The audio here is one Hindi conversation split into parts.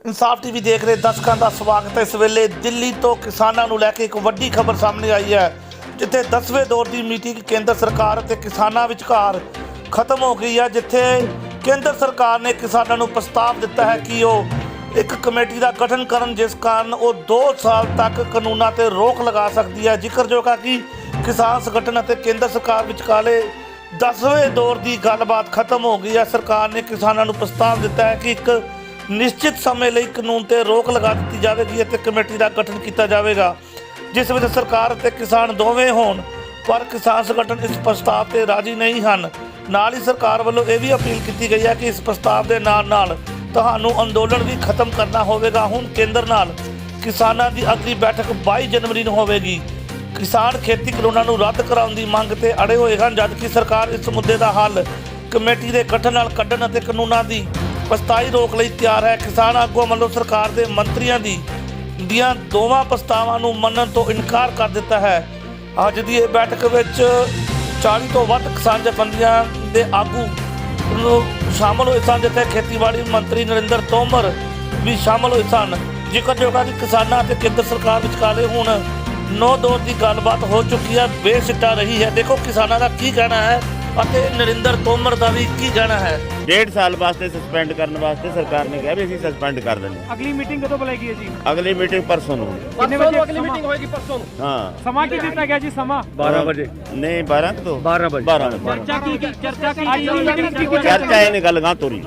इंसाफ टीवी देख रहे दर्शकों का स्वागत है। इस वेले दिल्ली तो किसानों को लैके एक वड्डी खबर सामने आई है, जिथे 10वें दौर की मीटिंग केंद्र सरकार और किसानों विचकार खत्म हो गई है। जिथे केंद्र सरकार ने किसानों को प्रस्ताव दिता है कि वो एक कमेटी का गठन करन, जिस कारण वो 2 साल तक कानूनों पर रोक लगा सकती है। जिक्रयोग है कि किसान संगठन और केंद्र सरकार विचकाले 10वें दौर की गलबात खत्म हो गई है। सरकार ने किसानों को प्रस्ताव दिता है कि एक निश्चित समय ਲਈ कानून ਤੇ रोक लगा दी जाएगी और कमेटी का गठन किया जाएगा, जिस ਵਿੱਚ सरकार और किसान दोवें होण। पर किसान संगठन इस प्रस्ताव से राजी नहीं हैं। नाल ही सरकार वालों ये भी अपील की गई है कि इस प्रस्ताव के नाल ਤੁਹਾਨੂੰ अंदोलन भी खत्म करना होगा। हुण केंद्र नाल किसानों की अगली बैठक 22 जनवरी ਨੂੰ होगी। किसान खेती कानूनों ਨੂੰ रद्द कराने की मंग से अड़े हुए हैं, जबकि सरकार इस मुद्दे का हल कमेटी के गठन नाल कढ़न और कानूनों की अस्थाई रोक लिए तैयार है। किसान आगुआं वालों सरकार के मंत्रियों दियां दोवां प्रस्तावां नूं मनण तो इनकार कर दिता है। अज की यह बैठक में 40 तो वध किसान जथेबंदियां के आगू शामिल हुए सन, जिथे खेतीबाड़ी मंत्री नरेंद्र तोमर भी शामिल हुए सन। जिक्रयोग है कि किसानों और केंद्र सरकार विचकाले हुण 9 दौर की गलबात हो चुकी है, बेसिट्टा रही है। देखो किसानों का की कहना है और नरेंद्र तोमर का भी की कहना है। 1.5 साल वास्ते सस्पेंड करने वास्ते सरकार ने कहा भी असीं सस्पेंड कर देंगे। अगली मीटिंग कदों बुलाई है जी? अगली मीटिंग परसों नूं। कितने बजे अगली मीटिंग होगी? परसों। हाँ, समा की दिता गया जी? समा 12 बजे नहीं 12 तो 12 बजे चर्चा की आज दी मीटिंग की चर्चा ਇਹਨੇ ਗੱਲ ਗਾਂ ਤੋਰੀ।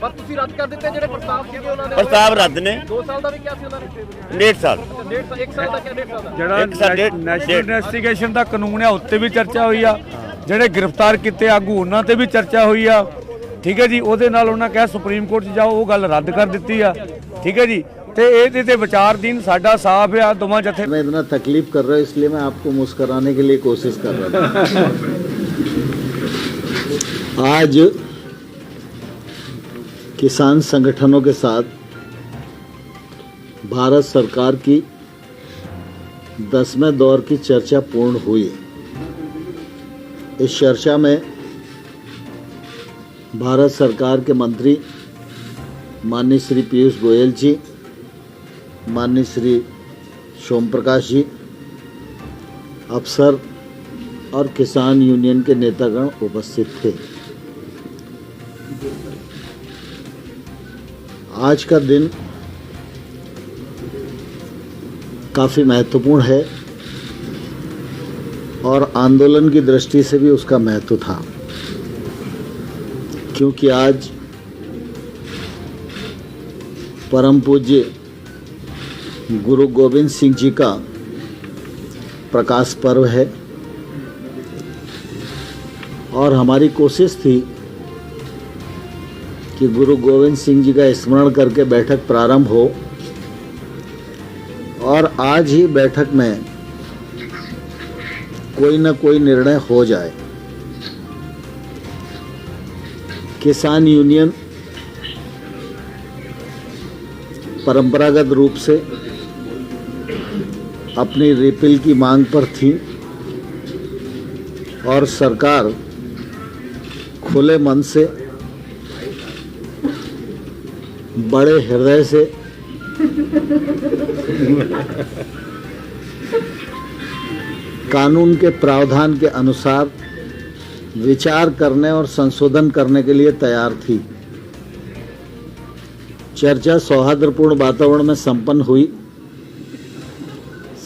पर ਤੁਸੀਂ ਰੱਦ ਕਰ ਦਿੱਤੇ ਜਿਹੜੇ ਪ੍ਰਸਤਾਵ ਸੀਗੇ ਉਹਨਾਂ ਨੇ? ਪ੍ਰਸਤਾਵ ਰੱਦ ਨੇ। 2 ਸਾਲ ਦਾ ਵੀ ਕਿਹਾ ਸੀ ਉਹਨਾਂ ਨੇ? 1.5 ਸਾਲ 1 ਸਾਲ ਦਾ ਕਿਹਾ 1.5 ਸਾਲ ਦਾ ਜਿਹੜਾ ਨੈਸ਼ਨਲ ਇਨਵੈਸਟੀਗੇਸ਼ਨ ਦਾ ਕਾਨੂੰਨ ਆ ਉੱਤੇ ਵੀ ਚਰਚਾ ਹੋਈ ਆ, ਜਿਹੜੇ ਗ੍ਰਿਫਤਾਰ ਕੀਤੇ ਆਗੂ ਉਹਨਾਂ ਤੇ ਵੀ ਚਰਚਾ ਹੋਈ ਆ। ਠੀਕ ਹੈ ਜੀ, ਉਹਦੇ ਨਾਲ ਉਹਨਾਂ ਕਿਹਾ ਸੁਪਰੀਮ ਕੋਰਟ 'ਚ ਜਾਓ, ਉਹ ਗੱਲ ਰੱਦ ਕਰ ਦਿੱਤੀ ਆ। ਠੀਕ ਹੈ ਜੀ, ਤੇ ਇਹਦੇ ਤੇ ਵਿਚਾਰਧੀਨ ਸਾਡਾ ਸਾਫ਼ ਆ ਦੋਵਾਂ ਜਥੇ। मैं इतना तकलीफ कर रहा हूँ इसलिए मैं आपको मुस्कराने के लिए कोशिश कर रहा था। आज किसान संगठनों के साथ भारत सरकार की 10वें दौर की चर्चा पूर्ण हुई। इस चर्चा में भारत सरकार के मंत्री माननीय श्री पीयूष गोयल जी, माननीय श्री सोम प्रकाश जी, अफसर और किसान यूनियन के नेतागण उपस्थित थे। आज का दिन काफ़ी महत्वपूर्ण है और आंदोलन की दृष्टि से भी उसका महत्व था, क्योंकि आज परम पूज्य गुरु गोविंद सिंह जी का प्रकाश पर्व है और हमारी कोशिश थी कि गुरु गोविंद सिंह जी का स्मरण करके बैठक प्रारंभ हो और आज ही बैठक में कोई न कोई निर्णय हो जाए। किसान यूनियन परंपरागत रूप से अपनी रिपील की मांग पर थी और सरकार खुले मन से, बड़े हृदय से कानून के प्रावधान के अनुसार विचार करने और संशोधन करने के लिए तैयार थी। चर्चा सौहार्दपूर्ण वातावरण में संपन्न हुई।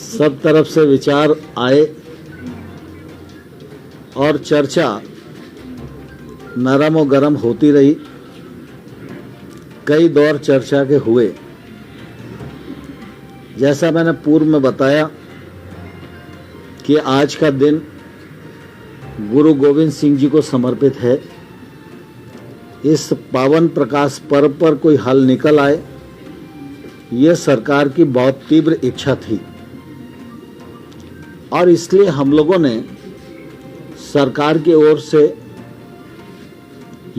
सब तरफ से विचार आए और चर्चा नरम और गरम होती रही। कई दौर चर्चा के हुए। जैसा मैंने पूर्व में बताया कि आज का दिन गुरु गोविंद सिंह जी को समर्पित है। इस पावन प्रकाश पर्व पर कोई हल निकल आए, यह सरकार की बहुत तीव्र इच्छा थी और इसलिए हम लोगों ने सरकार की ओर से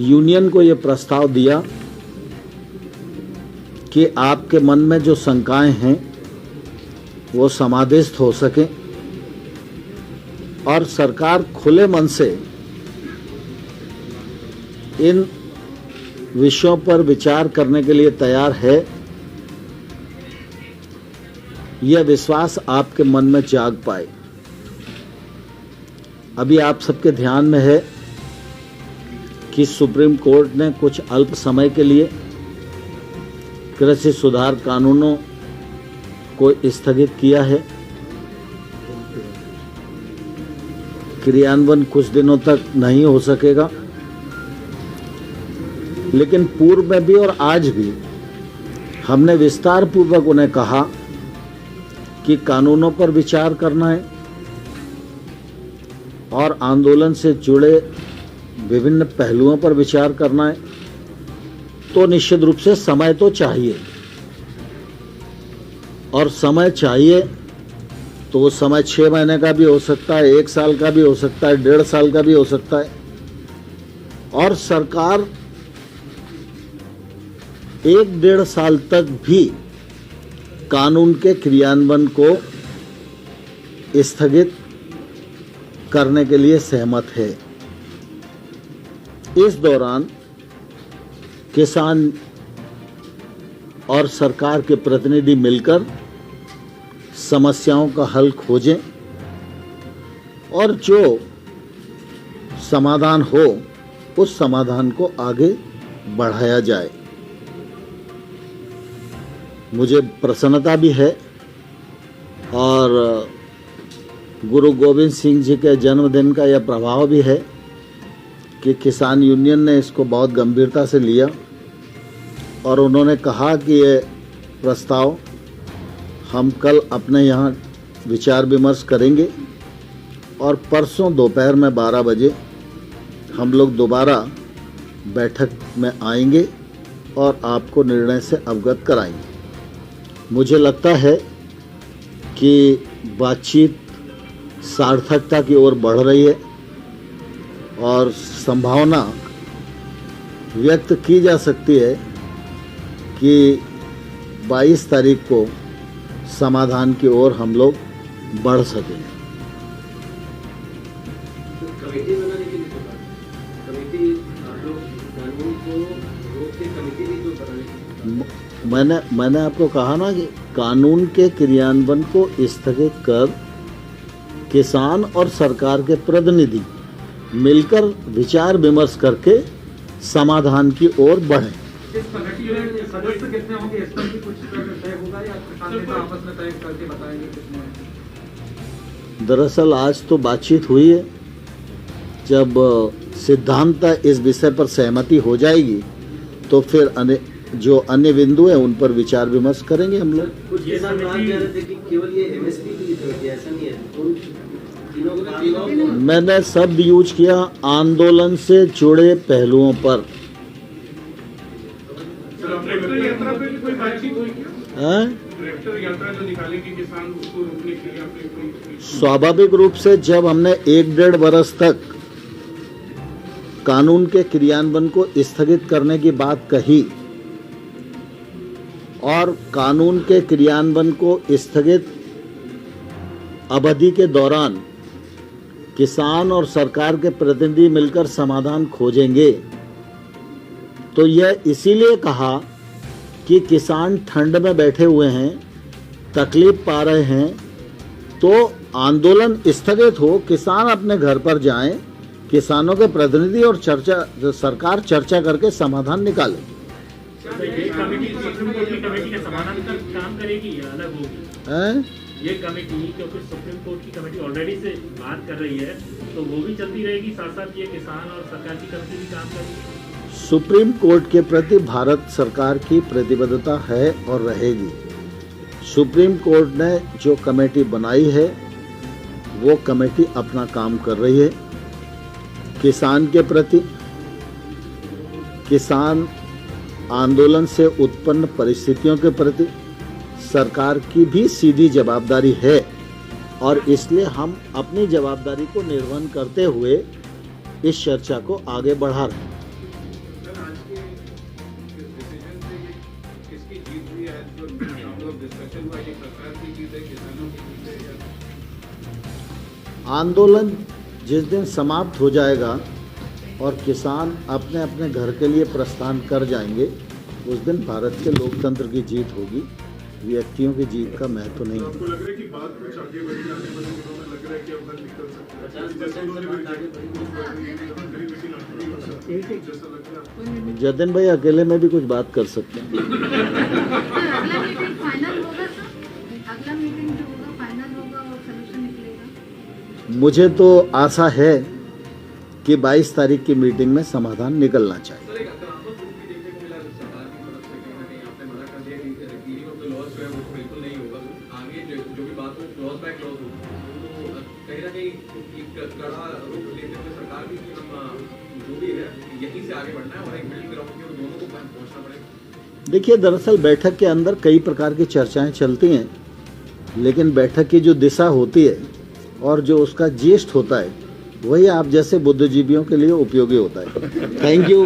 यूनियन को यह प्रस्ताव दिया कि आपके मन में जो शंकाएं हैं वो समाधिस्थ हो सकें और सरकार खुले मन से इन विषयों पर विचार करने के लिए तैयार है यह विश्वास आपके मन में जाग पाए। अभी आप सबके ध्यान में है कि सुप्रीम कोर्ट ने कुछ अल्प समय के लिए कृषि सुधार कानूनों को स्थगित किया है। क्रियान्वयन कुछ दिनों तक नहीं हो सकेगा, लेकिन पूर्व में भी और आज भी हमने विस्तार पूर्वक उन्हें कहा कि कानूनों पर विचार करना है और आंदोलन से जुड़े विभिन्न पहलुओं पर विचार करना है, तो निश्चित रूप से समय तो चाहिए, और समय चाहिए तो वो समय 6 महीने का भी हो सकता है, 1 साल का भी हो सकता है, 1.5 साल का भी हो सकता है। और सरकार 1-1.5 साल तक भी कानून के क्रियान्वयन को स्थगित करने के लिए सहमत है। इस दौरान किसान और सरकार के प्रतिनिधि मिलकर समस्याओं का हल खोजें और जो समाधान हो उस समाधान को आगे बढ़ाया जाए। मुझे प्रसन्नता भी है और गुरु गोविंद सिंह जी के जन्मदिन का यह प्रभाव भी है कि किसान यूनियन ने इसको बहुत गंभीरता से लिया और उन्होंने कहा कि ये प्रस्ताव हम कल अपने यहाँ विचार विमर्श करेंगे और परसों दोपहर में 12 बजे हम लोग दोबारा बैठक में आएंगे और आपको निर्णय से अवगत कराएंगे। मुझे लगता है कि बातचीत सार्थकता की ओर बढ़ रही है और संभावना व्यक्त की जा सकती है कि 22 तारीख को समाधान की ओर हम लोग बढ़ सकें। कमेटी बनाने के लिए कमेटी आप लोग कानून को रोक के कमेटी भी तो बनाने मैंने आपको कहा ना कि कानून के क्रियान्वयन को स्थगित कर किसान और सरकार के प्रतिनिधि मिलकर विचार विमर्श करके समाधान की ओर बढ़ें। इस कमेटी में सदस्य कितने होंगे, इस पर भी कुछ तय होगा या किसान नेता आपस में तय करके बताएंगे कितने? दरअसल आज तो बातचीत हुई है, जब सिद्धांत इस विषय पर सहमति हो जाएगी तो फिर जो अन्य बिंदु है उन पर विचार विमर्श करेंगे हम लोग। कुछ किसान बात कह रहे थे कि केवल ये एमएसपी की कमेटी, ऐसा नहीं है, उन तीनों को मैंने शब्द यूज किया आंदोलन से जुड़े पहलुओं पर। स्वाभाविक रूप से जब हमने 1-1.5 वर्ष तक कानून के क्रियान्वयन को स्थगित करने की बात कही और कानून के क्रियान्वयन को स्थगित अवधि के दौरान किसान और सरकार के प्रतिनिधि मिलकर समाधान खोजेंगे, तो यह इसीलिए कहा कि किसान ठंड में बैठे हुए हैं, तकलीफ पा रहे हैं, तो आंदोलन स्थगित हो, किसान अपने घर पर जाएं, किसानों के प्रतिनिधि और सरकार चर्चा करके समाधान निकाले। ये कमेटी सुप्रीम कोर्ट की कमेटी के समाधान का काम करेगी या अलग होगी? ये कमेटी, क्योंकि सुप्रीम कोर्ट की कमेटी ऑलरेडी से बात कर रही है, तो वो भी चलती रहेगी, साथ साथ ये किसान और सरकार की कमेटी भी काम करेगी। सुप्रीम कोर्ट के प्रति भारत सरकार की प्रतिबद्धता है और रहेगी। सुप्रीम कोर्ट ने जो कमेटी बनाई है वो कमेटी अपना काम कर रही है। किसान के प्रति, किसान आंदोलन से उत्पन्न परिस्थितियों के प्रति सरकार की भी सीधी जवाबदारी है और इसलिए हम अपनी जवाबदारी को निर्वहन करते हुए इस चर्चा को आगे बढ़ा रहे हैं। आंदोलन जिस दिन समाप्त हो जाएगा और किसान अपने अपने घर के लिए प्रस्थान कर जाएंगे, उस दिन भारत के लोकतंत्र की जीत होगी व्यक्तियों की जीत का महत्व नहीं है। आपको लग रहा है कि बात कुछ आगे बढ़ी, आने वाले दिनों में लग रहा है कि अब हल निकल सकता है? जैसे उन्होंने भी जैसा लग रहा है जतिन भाई अकेले में भी कुछ बात कर सकते हैं। अगला मीटिंग फाइनल होगा सर, अगला मीटिंग जो होगा फाइनल होगा और सॉल्यूशन निकलेगा। मुझे तो आशा है कि 22 तारीख की मीटिंग में समाधान निकलना चाहिए। सर, एक आक्रामक रूप भी देखने को मिला सरकार की तरफ से, कहीं ना कहीं आपने मना कर दिया कि रीडिंग ऑफ द लॉज जो है वो बिल्कुल नहीं होगा, आगे जो भी बात हो क्लॉज बाय क्लॉज हो, तो कहीं ना कहीं एक कड़ा रूप लेते हुए सरकार भी कि हम जो भी है यहीं से आगे बढ़ना है और एक मिडिल ग्राउंड के दोनों को पहुंचना पड़ेगा। देखिए, दरअसल बैठक के अंदर कई प्रकार की चर्चाएं चलती हैं, लेकिन बैठक की जो दिशा होती है और जो उसका जेस्ट होता है वही आप जैसे बुद्धिजीवियों के लिए उपयोगी होता है। Thank you.